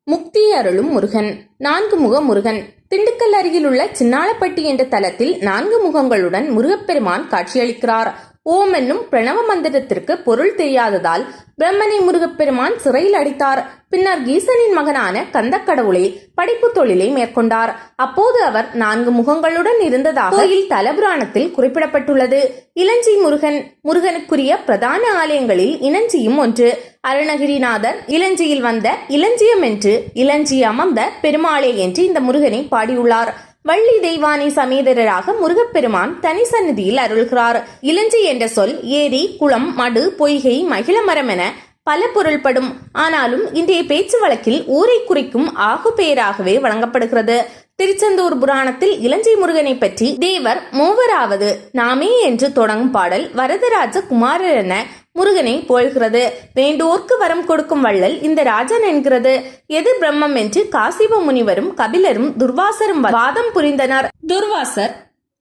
முக்தி அருளும் முருகன். 4 முக முருகன். திண்டுக்கல் அருகில் உள்ள சின்னாளப்பட்டி என்ற தலத்தில் 4 முகங்களுடன் முருகப்பெருமான் காட்சியளிக்கிறார். ஓம் என்னும் பிரணவ மந்திரத்திற்கு பொருள் தெரியாததால் பிரம்மனை முருகப்பெருமான் சிறையில் அடைத்தார். பின்னர் ஈசனின் மகனான கந்தக்கடவுளே படைப்பு தொழிலை மேற்கொண்டார். அப்போது அவர் 4 முகங்களுடன் இருந்ததாக கோயில் தலபுராணத்தில் குறிப்பிடப்பட்டுள்ளது. இலஞ்சி முருகன். முருகனுக்குரிய பிரதான ஆலயங்களில் இலஞ்சியும் ஒன்று. அருணகிரிநாதர் இலஞ்சியில் வந்த இலஞ்சியம் என்று இலஞ்சி அமர்ந்த பெருமாளே என்று இந்த முருகனை பாடியுள்ளார். வள்ளி தெய்வானை சமேதரராக முருகப்பெருமான் தனி சந்நிதியில் அருள்கிறார். இலஞ்சி என்ற சொல் ஏரி, குளம், மடு, பொய்கை, மகிழமரம் என பல பொருள்படும். ஆனாலும் இன்றைய பேச்சு வழக்கில் ஊரை குறிக்கும் ஆகு பெயராகவே வழங்கப்படுகிறது. திருச்செந்தூர் புராணத்தில் இலஞ்சி முருகனை பற்றி தேவர் மூவராவது நாமே என்று தொடங்கும் பாடல் வரதராஜ குமாரர் என முருகனை போல்கிறது. வேண்டோர்க்கு வரம் கொடுக்கும் வள்ளல் இந்த ராஜன் என்கிறது. எது பிரம்மம் என்று காசிப முனிவரும் கபிலரும் துர்வாசரும் வாதம் புரிந்தனர். துர்வாசர்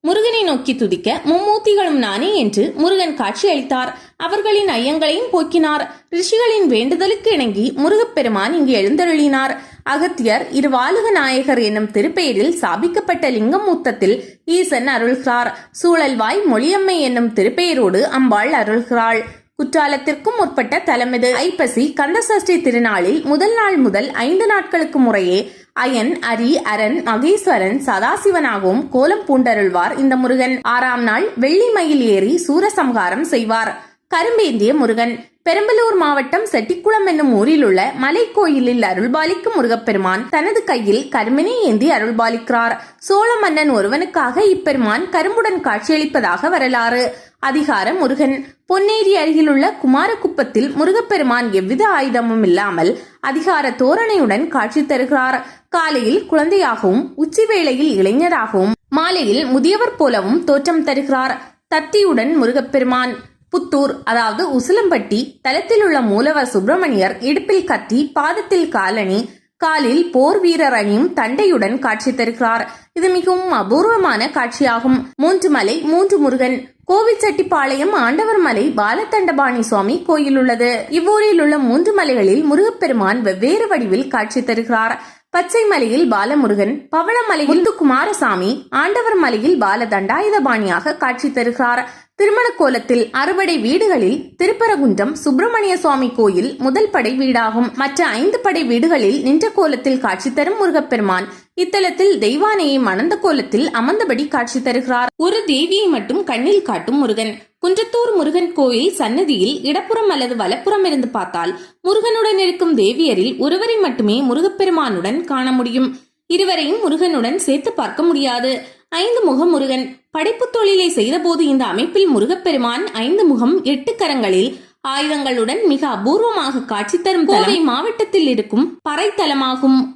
முருகனை நோக்கி துதிக்க மும்மூர்த்திகளும் நானே என்று முருகன் காட்சி அளித்தார். அவர்களின் ஐயங்களையும் போக்கினார். ரிஷிகளின் வேண்டுதலுக்கு இணங்கி முருகப்பெருமான் இங்கு எழுந்தருளினார். அகத்தியர் இருவாலுக நாயகர் என்னும் திருப்பெயரில் சாபிக்கப்பட்ட லிங்கமூர்த்தத்தில் ஈசன் அருள்கிறார். சூழல்வாய் மொழியம்மை என்னும் திருப்பெயரோடு அம்பாள் அருள்கிறாள். குற்றாலத்திற்கும் முற்பட்ட தலம் இது. ஐப்பசி கந்தசஷ்டி திருநாளில் முதல் நாள் முதல் 5 நாட்களுக்கு முறையே அயன், அரி, அரண், மகேஸ்வரன், சதாசிவனாகவும் கோலம் பூண்டருள்வார் இந்த முருகன். 6ஆம் நாள் வெள்ளி மயில் ஏறி சூரசம்ஹாரம் செய்வார். கரும்பேந்திய முருகன். பெரம்பலூர் மாவட்டம் செட்டிக்குளம் என்னும் ஊரில் உள்ள மலை கோயிலில் அருள்பாலிக்கும் முருகப்பெருமான் தனது கையில் கரும்பினை ஏந்தி அருள்பாலிக்கிறார். சோழ மன்னன் ஒருவனுக்காக இப்பெருமான் கரும்புடன் காட்சியளிப்பதாக வரலாறு. அதிகார முருகன். பொன்னேரி அருகில் உள்ள குமாரகுப்பத்தில் முருகப்பெருமான் எவ்வித ஆயுதமும் இல்லாமல் அதிகார தோரணையுடன் காட்சி தருகிறார். காலையில் குழந்தையாகவும், உச்சி வேளையில் இளைஞராகவும், மாலையில் முதியவர் போலவும் தோற்றம் தருகிறார். தத்தியுடன் முருகப்பெருமான். புத்தூர் அதாவது உசிலம்பட்டி தலத்தில் உள்ள மூலவர் சுப்பிரமணியர் இடுப்பில் கத்தி, பாதத்தில் காலணி, காலில் போர் வீரர் அணியும் தண்டையுடன் காட்சி தருகிறார். இது மிகவும் அபூர்வமான காட்சியாகும். 3 மலை 3 முருகன். கோவிச்செட்டிப்பாளையம் ஆண்டவர் மலை பாலதண்டபாணி சுவாமி கோயில் உள்ளது. இவ்வூரில் உள்ள 3 மலைகளில் முருகப்பெருமான் வெவ்வேறு வடிவில் காட்சி தருகிறார். பச்சை மலையில் பாலமுருகன், பவளமலையில் முத்துக்குமாரசாமி, ஆண்டவர் மலையில் பாலதண்டாயுதபாணியாக காட்சி தருகிறார். திருமண கோலத்தில் 60 வீடுகளில் திருப்பரங்குன்றம் சுப்பிரமணிய சுவாமி கோயில் முதல் படை வீடாகும். மற்ற 5 படை வீடுகளில் நின்ற கோலத்தில் காட்சி தரும் முருகப்பெருமான் இத்தலத்தில் தெய்வானையை மணந்த கோலத்தில் அமர்ந்தபடி காட்சி தருகிறார். ஒரு தேவியை மட்டும் கண்ணில் காட்டும் முருகன். குன்றத்தூர் முருகன் கோயில் சன்னதியில் இடப்புறம் அல்லது வலப்புறம் இருந்து பார்த்தால் முருகனுடன் இருக்கும் தேவியரில் ஒருவரை மட்டுமே முருகப்பெருமானுடன் காண முடியும். இருவரையும் முருகனுடன் சேர்த்து பார்க்க முடியாது. 5 முக முருகன். படைப்பு தொழிலை செய்த போது இந்த அமைப்பில் முருகப்பெருமான் 5 முகம் 8 கரங்களில் ஆயுதங்களுடன் மிக அபூர்வமாக காட்சி தரும் கோவை மாவட்டத்தில் இருக்கும் பறைத்தலமாகும்.